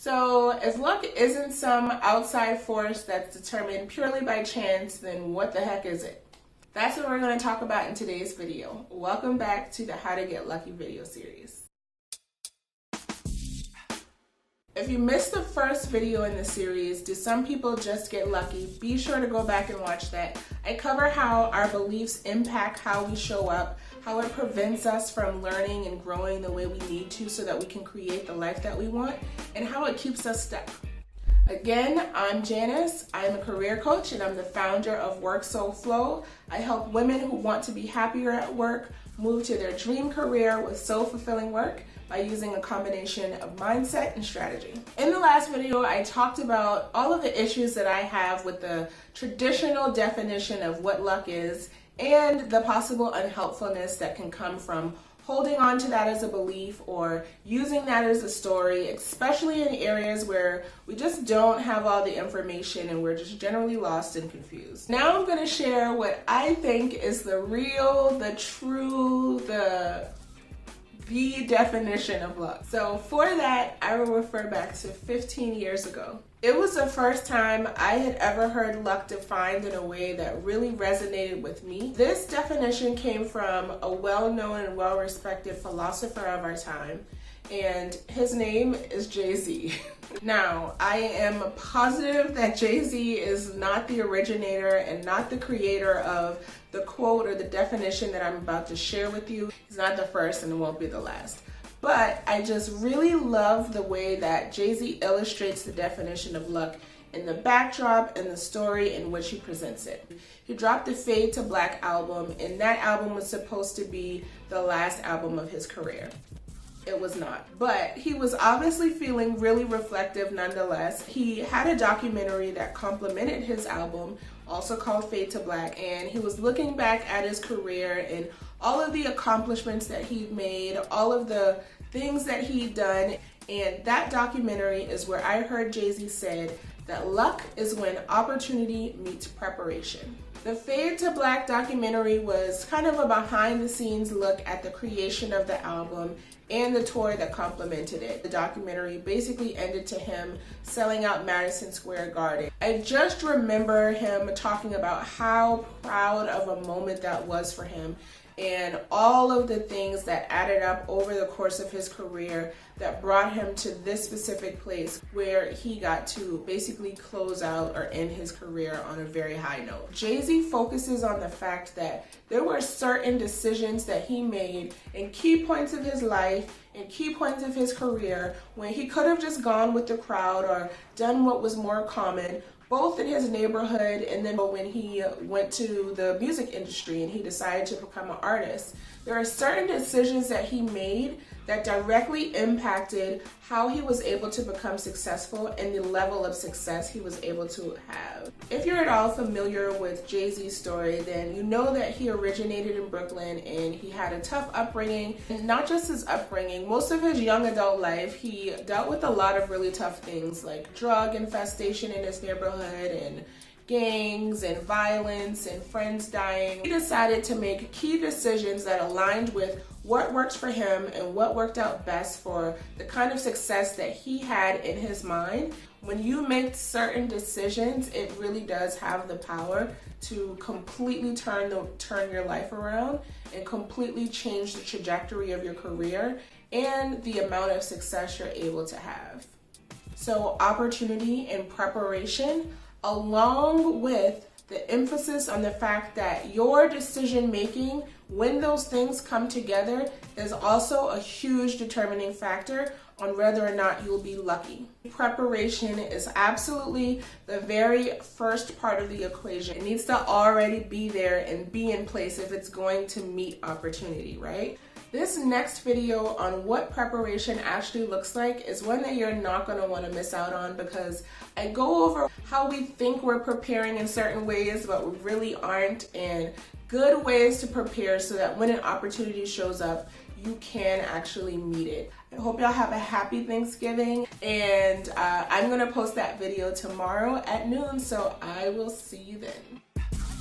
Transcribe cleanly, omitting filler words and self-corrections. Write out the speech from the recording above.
So if luck isn't some outside force that's determined purely by chance, then what the heck is it? That's what we're going to talk about in today's video. Welcome back to the How to Get Lucky video series. If you missed the first video in the series, Do Some People Just Get Lucky? Be sure to go back and watch that. I cover how our beliefs impact how we show up, how it prevents us from learning and growing the way we need to so that we can create the life that we want, and how it keeps us stuck. Again, I'm Janice. I'm a career coach and I'm the founder of Work Soul Flow. I help women who want to be happier at work move to their dream career with soul-fulfilling work by using a combination of mindset and strategy. In the last video, I talked about all of the issues that I have with the traditional definition of what luck is and the possible unhelpfulness that can come from holding on to that as a belief or using that as a story, especially in areas where we just don't have all the information and we're just generally lost and confused. Now I'm going to share what I think is the real, the true, the definition of luck. So for that, I will refer back to 15 years ago. It was the first time I had ever heard luck defined in a way that really resonated with me. This definition came from a well-known and well-respected philosopher of our time, and his name is Jay-Z. Now, I am positive that Jay-Z is not the originator and not the creator of the quote or the definition that I'm about to share with you. He's not the first and it won't be the last. But I just really love the way that Jay-Z illustrates the definition of luck in the backdrop and the story in which he presents it. He dropped the Fade to Black album, and that album was supposed to be the last album of his career. It was not. But he was obviously feeling really reflective nonetheless. He had a documentary that complemented his album, also called Fade to Black, and he was looking back at his career and all of the accomplishments that he'd made, all of the things that he'd done. And that documentary is where I heard Jay-Z said that luck is when opportunity meets preparation. The Fade to Black documentary was kind of a behind the scenes look at the creation of the album and the tour that complemented it. The documentary basically ended to him selling out Madison Square Garden. I just remember him talking about how proud of a moment that was for him and all of the things that added up over the course of his career that brought him to this specific place where he got to basically close out or end his career on a very high note. Jay-Z focuses on the fact that there were certain decisions that he made in key points of his life and key points of his career when he could have just gone with the crowd or done what was more common, both in his neighborhood and then when he went to the music industry and he decided to become an artist. There are certain decisions that he made that directly impacted how he was able to become successful and the level of success he was able to have. If you're at all familiar with Jay-Z's story, then you know that he originated in Brooklyn and he had a tough upbringing. And not just his upbringing, most of his young adult life, he dealt with a lot of really tough things like drug infestation in his neighborhood and gangs and violence and friends dying. He decided to make key decisions that aligned with what worked for him and what worked out best for the kind of success that he had in his mind. When you make certain decisions, it really does have the power to completely turn your life around and completely change the trajectory of your career and the amount of success you're able to have. So opportunity and preparation, along with the emphasis on the fact that your decision making, when those things come together, is also a huge determining factor on whether or not you'll be lucky. Preparation is absolutely the very first part of the equation. It needs to already be there and be in place if it's going to meet opportunity, right? This next video on what preparation actually looks like is one that you're not going to want to miss out on, because I go over how we think we're preparing in certain ways, but we really aren't, and good ways to prepare so that when an opportunity shows up, you can actually meet it. I hope y'all have a happy Thanksgiving, and I'm going to post that video tomorrow at noon, so I will see you then.